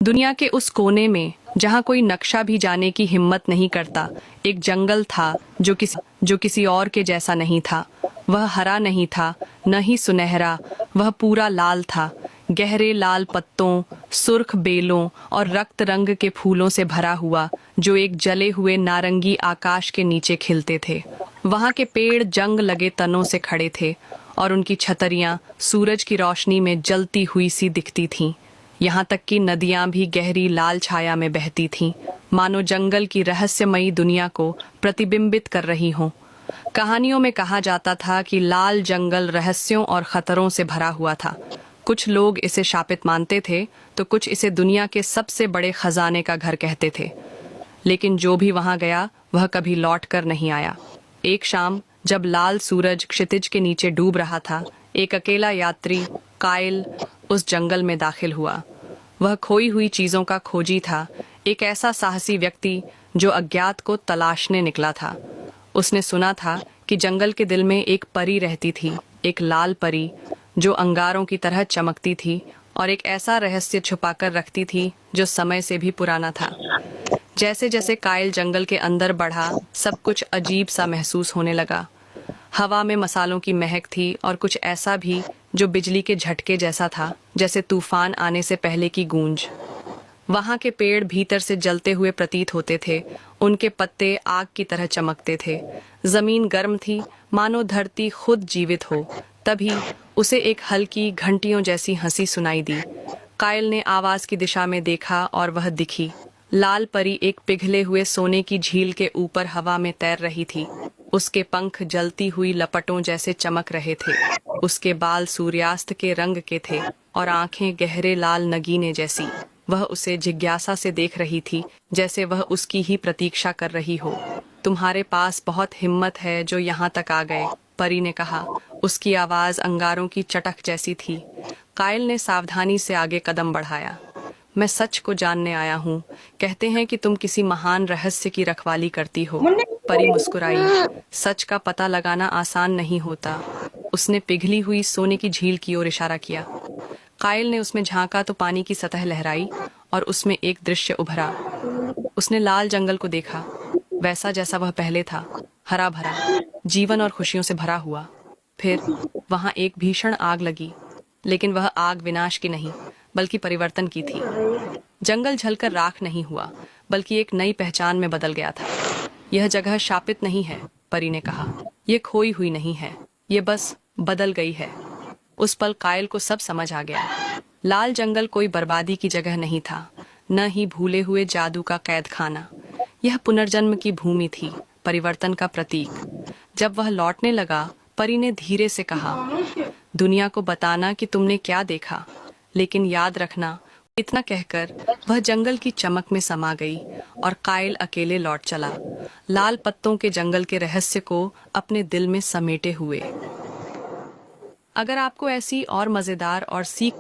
दुनिया के उस कोने में जहाँ कोई नक्शा भी जाने की हिम्मत नहीं करता, एक जंगल था जो किसी और के जैसा नहीं था। वह हरा नहीं था, न ही सुनहरा, वह पूरा लाल था। गहरे लाल पत्तों, सुर्ख बेलों और रक्त रंग के फूलों से भरा हुआ, जो एक जले हुए नारंगी आकाश के नीचे खिलते थे। वहाँ के पेड़ जंग लगे तनों से खड़े थे और उनकी छतरियाँ सूरज की रोशनी में जलती हुई सी दिखती थीं। यहाँ तक कि नदियाँ भी गहरी लाल छाया में बहती थीं, मानो जंगल की रहस्यमयी दुनिया को प्रतिबिंबित कर रही हों। कहानियों में कहा जाता था कि लाल जंगल रहस्यों और खतरों से भरा हुआ था। कुछ लोग इसे शापित मानते थे, तो कुछ इसे दुनिया के सबसे बड़े खजाने का घर कहते थे। लेकिन जो भी वहां गया, वह कभी लौट कर नहीं आया। एक शाम जब लाल सूरज क्षितिज के नीचे डूब रहा था, एक अकेला यात्री कायल उस जंगल में दाखिल हुआ। वह खोई हुई चीजों का खोजी था, एक ऐसा साहसी व्यक्ति जो अज्ञात को तलाशने निकला था। उसने सुना था कि जंगल के दिल में एक परी रहती थी, एक लाल परी जो अंगारों की तरह चमकती थी और एक ऐसा रहस्य छुपाकर रखती थी जो समय से भी पुराना था। जैसे जैसे कायल जंगल के अंदर बढ़ा, सब कुछ अजीब सा महसूस होने लगा। हवा में मसालों की महक थी और कुछ ऐसा भी जो बिजली के झटके जैसा था, जैसे तूफान आने से पहले की गूंज। वहां के पेड़ भीतर से जलते हुए प्रतीत होते थे, उनके पत्ते आग की तरह चमकते थे। जमीन गर्म थी, मानो धरती खुद जीवित हो। तभी उसे एक हल्की घंटियों जैसी हंसी सुनाई दी। कायल ने आवाज की दिशा में देखा और वह दिखी। लाल परी एक पिघले हुए सोने की झील के ऊपर हवा में तैर रही थी। उसके पंख जलती हुई लपटों जैसे चमक रहे थे। उसके बाल सूर्यास्त के रंग के थे और आंखें गहरे लाल नगीने जैसी। वह उसे जिज्ञासा से देख रही थी, जैसे वह उसकी ही प्रतीक्षा कर रही हो। तुम्हारे पास बहुत हिम्मत है जो यहाँ तक आ गए, परी ने कहा। उसकी आवाज अंगारों की चटक जैसी थी। कायल ने सावधानी से आगे कदम बढ़ाया। मैं सच को जानने आया हूँ। कहते हैं कि तुम किसी महान रहस्य की रखवाली करती हो। परी मुस्कुराई। सच का पता लगाना आसान नहीं होता। उसने पिघली हुई सोने की झील की ओर इशारा किया। कायल ने उसमें झांका तो पानी की सतह लहराई और उसमें एक दृश्य उभरा। उसने लाल जंगल को देखा, वैसा जैसा वह पहले था, हरा भरा, जीवन और खुशियों से भरा हुआ। फिर वहां एक भीषण आग लगी, लेकिन वह आग विनाश की नहीं, बल्कि परिवर्तन की थी। जंगल जलकर राख नहीं हुआ, बल्कि एक नई पहचान में बदल गया था। यह जगह शापित नहीं है, परी ने कहा। यह खोई हुई नहीं है, ये बस बदल गई है। उस पल कायल को सब समझ आ गया। लाल जंगल कोई बर्बादी की जगह नहीं था, न ही भूले हुए जादू का कैद खाना। यह पुनर्जन्म की भूमि थी, परिवर्तन का प्रतीक। जब वह लौटने लगा, परी ने धीरे से कहा, दुनिया को बताना कि तुमने क्या देखा, लेकिन याद रखना। इतना कहकर वह जंगल की चमक में समा गई और कायल अकेले लौट चला, लाल पत्तों के जंगल के रहस्य को अपने दिल में समेटे हुए। अगर आपको ऐसी और मजेदार और सीख